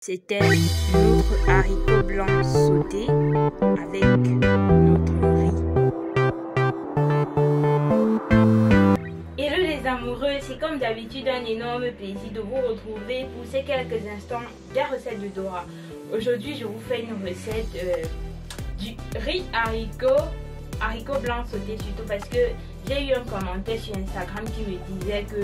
C'était notre haricot blanc sauté avec notre riz. Hello les amoureux, c'est comme d'habitude un énorme plaisir de vous retrouver pour ces quelques instants des recettes de Dora. Aujourd'hui je vous fais une recette du riz haricot blanc sauté, surtout parce que j'ai eu un commentaire sur Instagram qui me disait que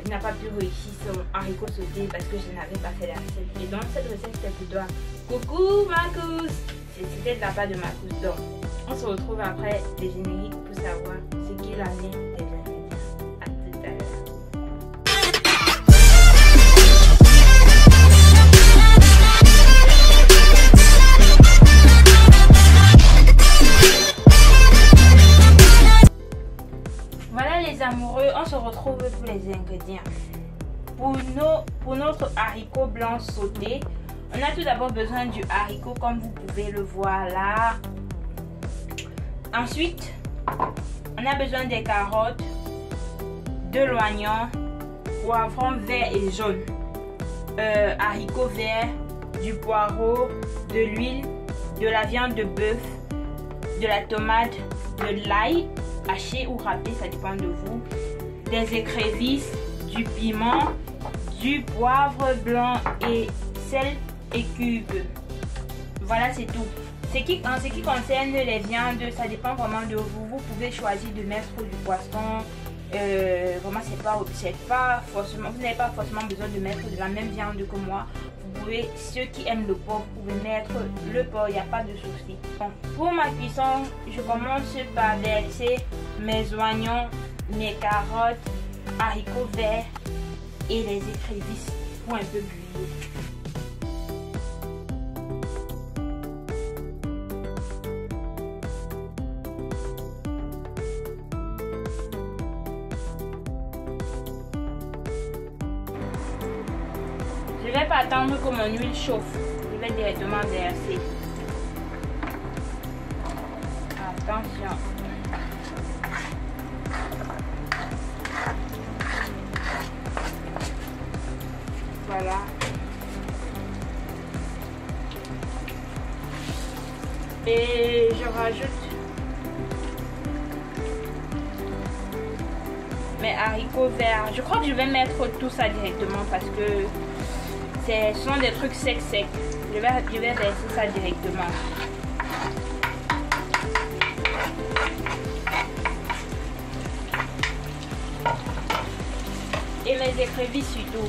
n'a pas pu réussir son haricot sauté parce que je n'avais pas fait la recette. Et donc cette recette c'était pour toi. Coucou Marcus, c'était de la part de Marcus. Donc on se retrouve après les génériques pour savoir ce qu'il en est des ingrédients. À tout à l'heure. Voilà les amoureux, on se retrouve pour les ingrédients. Pour notre haricot blanc sauté, on a tout d'abord besoin du haricot comme vous pouvez le voir là. Ensuite, on a besoin des carottes, de l'oignon, poivron vert et jaune, haricots verts, du poireau, de l'huile, de la viande de bœuf, de la tomate, de l'ail haché ou râpé, ça dépend de vous, des écrevisses, du piment, du poivre blanc et sel et cubes. Voilà, c'est tout. En ce qui concerne les viandes, ça dépend vraiment de vous. Vous pouvez choisir de mettre du poisson. Vraiment, c'est pas forcément. Vous n'avez pas forcément besoin de mettre de la même viande que moi. Vous pouvez, ceux qui aiment le porc, vous pouvez mettre le porc. Il n'y a pas de souci. Donc, pour ma cuisson, je commence par verser mes oignons, mes carottes, haricots verts et les écrevisses pour un peu bouillir. Je ne vais pas attendre que mon huile chauffe. Je vais directement verser. Attention. Voilà. Et je rajoute mes haricots verts. Je crois que je vais mettre tout ça directement parce que ce sont des trucs secs. Je vais verser ça directement. Et mes écrevisses surtout.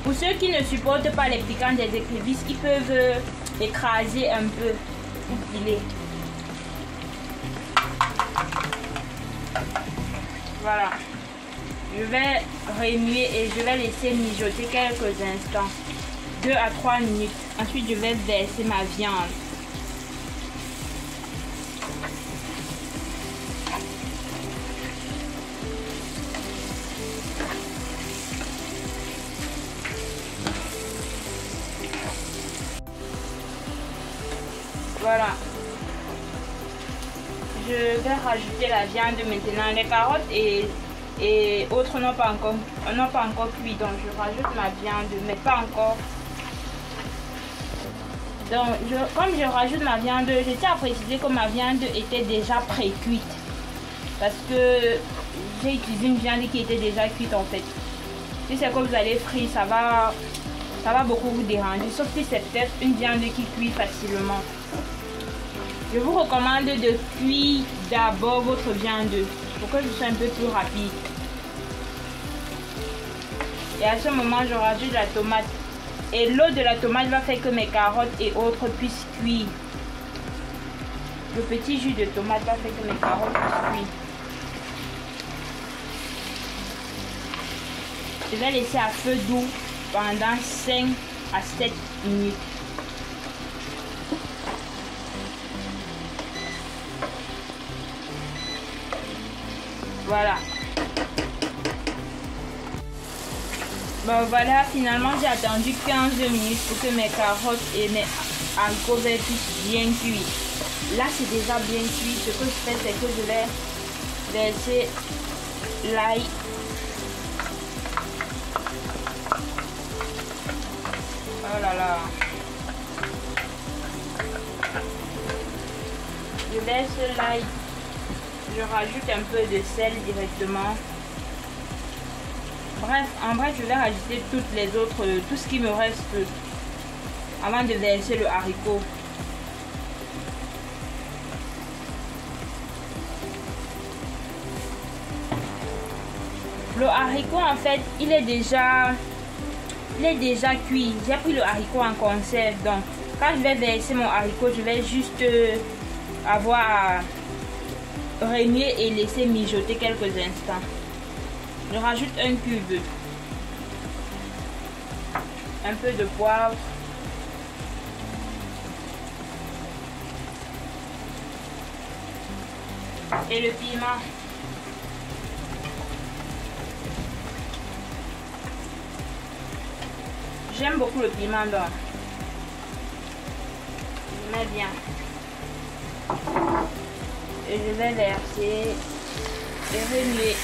Pour ceux qui ne supportent pas les piquants des écrevisses, ils peuvent écraser un peu ou piler. Voilà. Je vais remuer et je vais laisser mijoter quelques instants. 2 à 3 minutes. Ensuite, je vais verser ma viande. Voilà. Je vais rajouter la viande maintenant. Les carottes et autres n'ont pas encore cuit. Donc je rajoute ma viande, mais pas encore. Donc comme je rajoute ma viande, je tiens à préciser que ma viande était déjà pré-cuite. Parce que j'ai utilisé une viande qui était déjà cuite en fait. Si c'est que vous allez frire, ça va beaucoup vous déranger. Sauf si c'est peut-être une viande qui cuit facilement. Je vous recommande de cuire d'abord votre viande pour que ce soit un peu plus rapide. Et à ce moment, je rajoute la tomate. Et l'eau de la tomate va faire que mes carottes et autres puissent cuire. Le petit jus de tomate va faire que mes carottes puissent cuire. Je vais laisser à feu doux pendant 5 à 7 minutes. Voilà. Bon voilà, finalement j'ai attendu 15 minutes pour que mes carottes et mes haricots verts puissent bien cuire. Là c'est déjà bien cuit. Ce que je fais c'est que je vais verser l'ail Oh là là. Je laisse l'ail. Je rajoute un peu de sel directement. Bref, en vrai, je vais rajouter toutes les autres, tout ce qui me reste avant de verser le haricot. Le haricot, en fait, il est déjà cuit. J'ai pris le haricot en conserve. Donc, quand je vais verser mon haricot, je vais juste avoir à remuer et laisser mijoter quelques instants. Je rajoute un cube. Un peu de poivre. Et le piment. J'aime beaucoup le piment, donc je mets bien. Et je vais verser et remuer.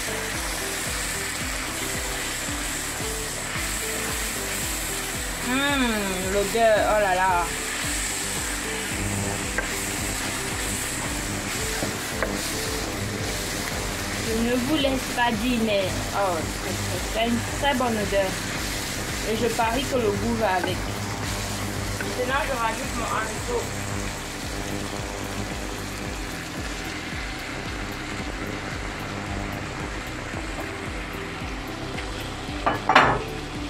L'odeur, oh là là. Je ne vous laisse pas dire, mais oh, c'est une très bonne odeur. Et je parie que le goût va avec. Maintenant, je rajoute mon haricot.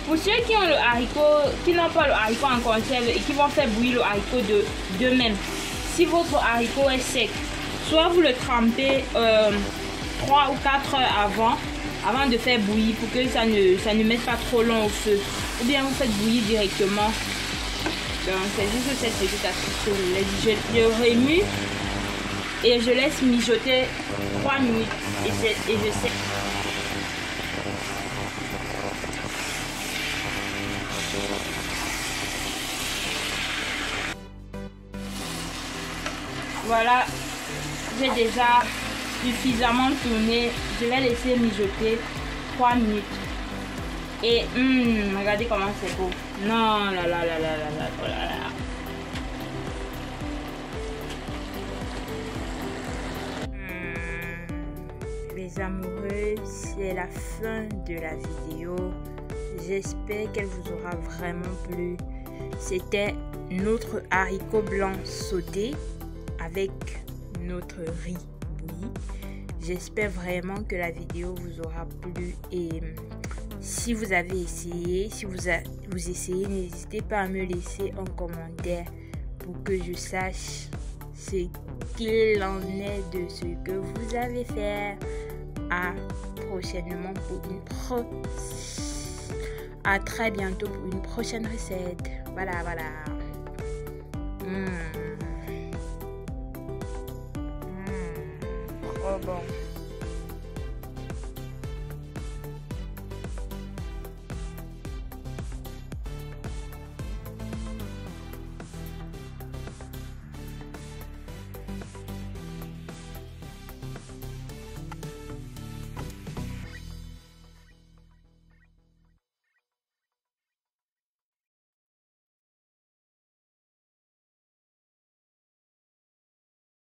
Pour ceux qui ont le haricot, qui n'ont pas le haricot en conserve et qui vont faire bouillir le haricot d'eux-mêmes, si votre haricot est sec, soit vous le trempez 3 ou 4 heures avant de faire bouillir pour que ça ne mette pas trop long au feu, ou bien vous faites bouillir directement. Donc c'est juste cette petite astuce que je remue et je laisse mijoter 3 minutes et je sais. Voilà, j'ai déjà suffisamment tourné. Je vais laisser mijoter 3 minutes. Et regardez comment c'est beau. Non, là, là, là, là, là, là, oh là, là. Les amoureux, c'est la fin de la vidéo. J'espère qu'elle vous aura vraiment plu. C'était notre haricot blanc sauté avec notre riz bouilli. J'espère vraiment que la vidéo vous aura plu et si vous avez essayé, si vous essayez, n'hésitez pas à me laisser un commentaire pour que je sache ce qu'il en est de ce que vous avez fait. À prochainement pour à très bientôt pour une prochaine recette. Voilà. Trop bon.